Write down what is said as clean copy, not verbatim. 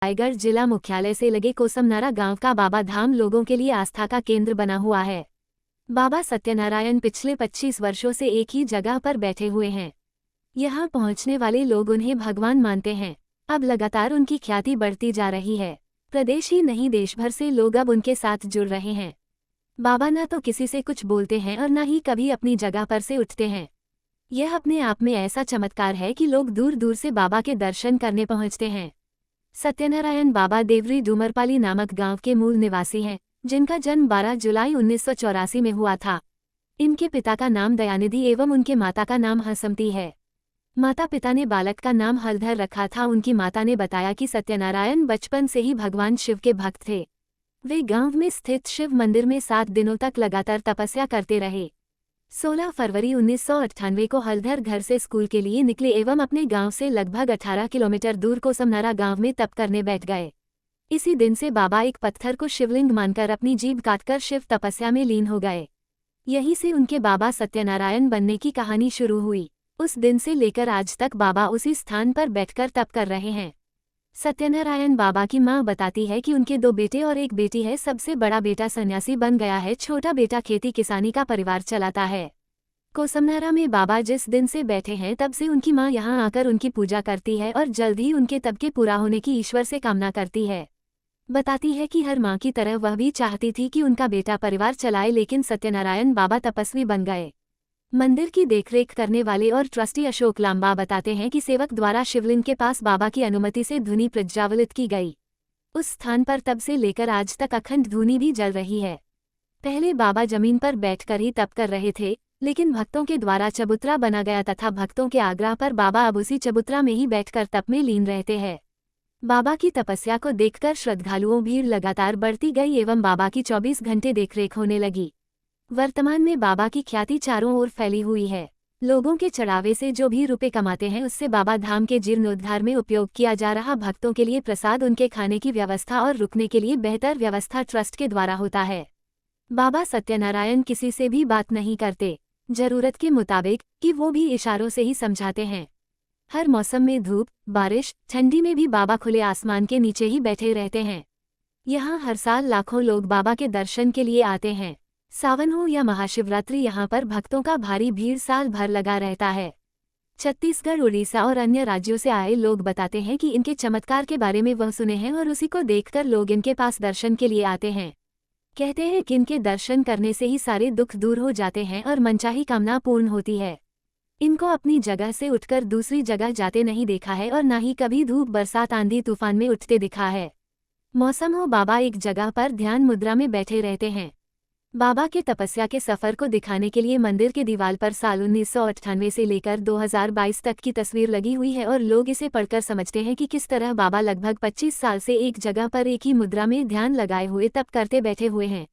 रायगढ़ जिला मुख्यालय से लगे कोसमनारा गांव का बाबा धाम लोगों के लिए आस्था का केंद्र बना हुआ है। बाबा सत्यनारायण पिछले 25 वर्षों से एक ही जगह पर बैठे हुए हैं। यहां पहुंचने वाले लोग उन्हें भगवान मानते हैं। अब लगातार उनकी ख्याति बढ़ती जा रही है। प्रदेश ही नहीं देश भर से लोग अब उनके साथ जुड़ रहे हैं। बाबा न तो किसी से कुछ बोलते हैं और न ही कभी अपनी जगह पर से उठते हैं। यह अपने आप में ऐसा चमत्कार है कि लोग दूर दूर से बाबा के दर्शन करने पहुंचते हैं। सत्यनारायण बाबा देवरी डूमरपाली नामक गांव के मूल निवासी हैं, जिनका जन्म 12 जुलाई 1984 में हुआ था। इनके पिता का नाम दयानिधि एवं उनके माता का नाम हसमती है। माता पिता ने बालक का नाम हलधर रखा था। उनकी माता ने बताया कि सत्यनारायण बचपन से ही भगवान शिव के भक्त थे। वे गांव में स्थित शिव मंदिर में 7 दिनों तक लगातार तपस्या करते रहे। 16 फरवरी 1998 को हलधर घर से स्कूल के लिए निकले एवं अपने गांव से लगभग 18 किलोमीटर दूर कोसमनारा गांव में तप करने बैठ गए। इसी दिन से बाबा एक पत्थर को शिवलिंग मानकर अपनी जीभ काटकर शिव तपस्या में लीन हो गए। यहीं से उनके बाबा सत्यनारायण बनने की कहानी शुरू हुई। उस दिन से लेकर आज तक बाबा उसी स्थान पर बैठकर तप कर रहे हैं। सत्यनारायण बाबा की मां बताती है कि उनके 2 बेटे और एक बेटी है। सबसे बड़ा बेटा सन्यासी बन गया है, छोटा बेटा खेती किसानी का परिवार चलाता है। कोसमनारा में बाबा जिस दिन से बैठे हैं तब से उनकी मां यहां आकर उनकी पूजा करती है और जल्द ही उनके तप के पूरा होने की ईश्वर से कामना करती है। बताती है कि हर मां की तरह वह भी चाहती थी कि उनका बेटा परिवार चलाए, लेकिन सत्यनारायण बाबा तपस्वी बन गए। मंदिर की देखरेख करने वाले और ट्रस्टी अशोक लांबा बताते हैं कि सेवक द्वारा शिवलिंग के पास बाबा की अनुमति से धूनी प्रज्वालित की गई। उस स्थान पर तब से लेकर आज तक अखंड धूनी भी जल रही है। पहले बाबा जमीन पर बैठकर ही तप कर रहे थे, लेकिन भक्तों के द्वारा चबूतरा बना गया तथा भक्तों के आग्रह पर बाबा अब उसी चबूतरा में ही बैठकर तप में लीन रहते हैं। बाबा की तपस्या को देखकर श्रद्धालुओं भीड़ लगातार बढ़ती गई एवं बाबा की 24 घंटे देखरेख होने लगी। वर्तमान में बाबा की ख्याति चारों ओर फैली हुई है। लोगों के चढ़ावे से जो भी रुपए कमाते हैं उससे बाबा धाम के जीर्णोद्धार में उपयोग किया जा रहा भक्तों के लिए प्रसाद, उनके खाने की व्यवस्था और रुकने के लिए बेहतर व्यवस्था ट्रस्ट के द्वारा होता है। बाबा सत्यनारायण किसी से भी बात नहीं करते, जरूरत के मुताबिक कि वो भी इशारों से ही समझाते हैं। हर मौसम में धूप, बारिश, ठंडी में भी बाबा खुले आसमान के नीचे ही बैठे रहते हैं। यहाँ हर साल लाखों लोग बाबा के दर्शन के लिए आते हैं। सावन हो या महाशिवरात्रि, यहाँ पर भक्तों का भारी भीड़ साल भर लगा रहता है। छत्तीसगढ़, उड़ीसा और अन्य राज्यों से आए लोग बताते हैं कि इनके चमत्कार के बारे में वह सुने हैं और उसी को देखकर लोग इनके पास दर्शन के लिए आते हैं। कहते हैं कि इनके दर्शन करने से ही सारे दुख दूर हो जाते हैं और मनचाही कामना पूर्ण होती है। इनको अपनी जगह से उठकर दूसरी जगह जाते नहीं देखा है और न ही कभी धूप, बरसात, आंधी तूफान में उठते दिखा है। मौसम हो, बाबा एक जगह पर ध्यान मुद्रा में बैठे रहते हैं। बाबा के तपस्या के सफर को दिखाने के लिए मंदिर के दीवार पर साल 1998 से लेकर 2022 तक की तस्वीर लगी हुई है और लोग इसे पढ़कर समझते हैं कि किस तरह बाबा लगभग 25 साल से एक जगह पर एक ही मुद्रा में ध्यान लगाए हुए तप करते बैठे हुए हैं।